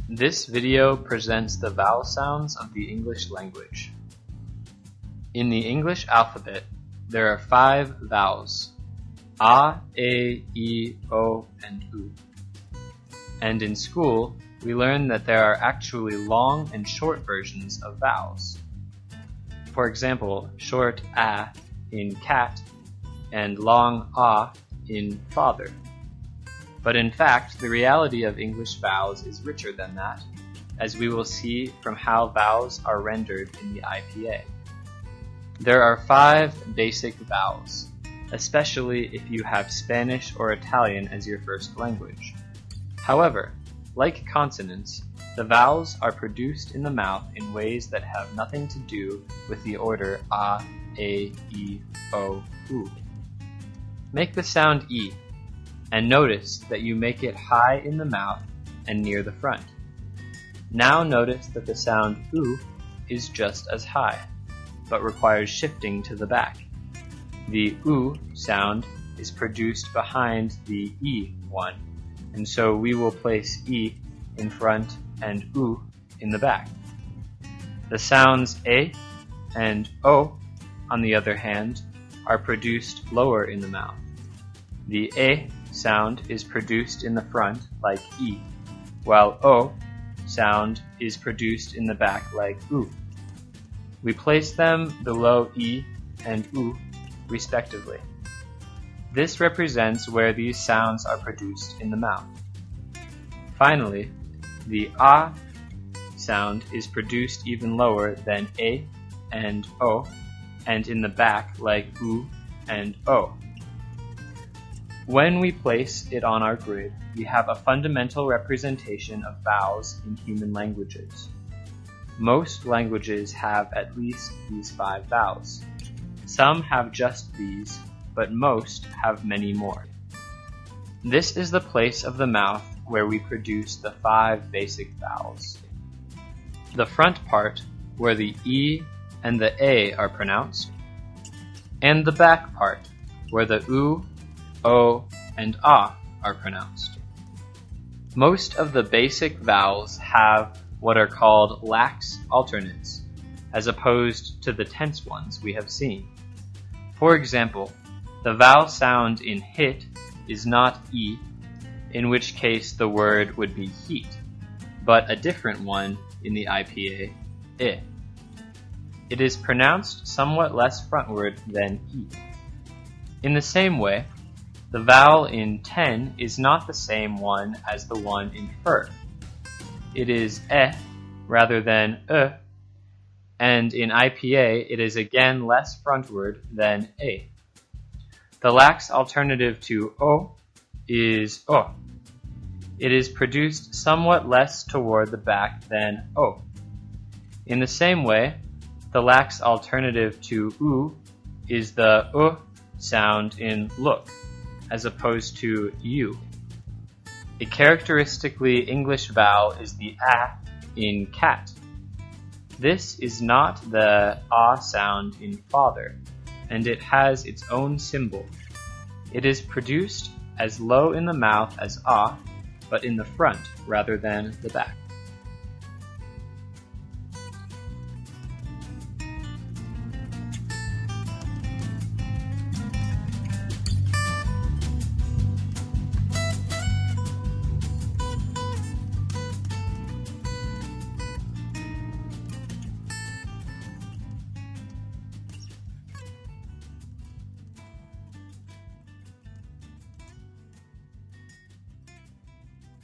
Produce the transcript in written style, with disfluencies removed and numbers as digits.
This video presents the vowel sounds of the English language. In the English alphabet, there are 5 vowels: A, E, O, and U. And in school, we learn that there are actually long and short versions of vowels. For example, short A in cat and long A in father. But in fact, the reality of English vowels is richer than that, as we will see from how vowels are rendered in the IPA. There are 5 basic vowels, especially if you have Spanish or Italian as your first language. However, like consonants, the vowels are produced in the mouth in ways that have nothing to do with the order A, E, O, U. Make the sound E, and notice that you make it high in the mouth and near the front. Now notice that the sound U is just as high, but requires shifting to the back. The U sound is produced behind the E one, and so we will place E in front and U in the back. The sounds A and O, on the other hand, are produced lower in the mouth. The A sound is produced in the front like E, while O sound is produced in the back like U. We place them below E and U respectively. This represents where these sounds are produced in the mouth. Finally, the A sound is produced even lower than A and O, and in the back like U and O. When we place it on our grid, we have a fundamental representation of vowels in human languages. Most languages have at least these 5 vowels. Some have just these, but most have many more. This is the place of the mouth where we produce the 5 basic vowels. The front part, where the E and the A are pronounced, and the back part, where the U, O, and A are pronounced. Most of the basic vowels have what are called lax alternates, as opposed to the tense ones we have seen. For example, the vowel sound in hit is not E, in which case the word would be heat, but a different one in the IPA, I. It is pronounced somewhat less frontward than E. In the same way, the vowel in ten is not the same one as the one in fur. It is rather than and in IPA it is again less frontward than A. The lax alternative to O is O. It is produced somewhat less toward the back than O. In the same way, the lax alternative to U is the sound in look, as opposed to U. A characteristically English vowel is the A in cat. This is not the A sound in father, and it has its own symbol. It is produced as low in the mouth as A, but in the front rather than the back.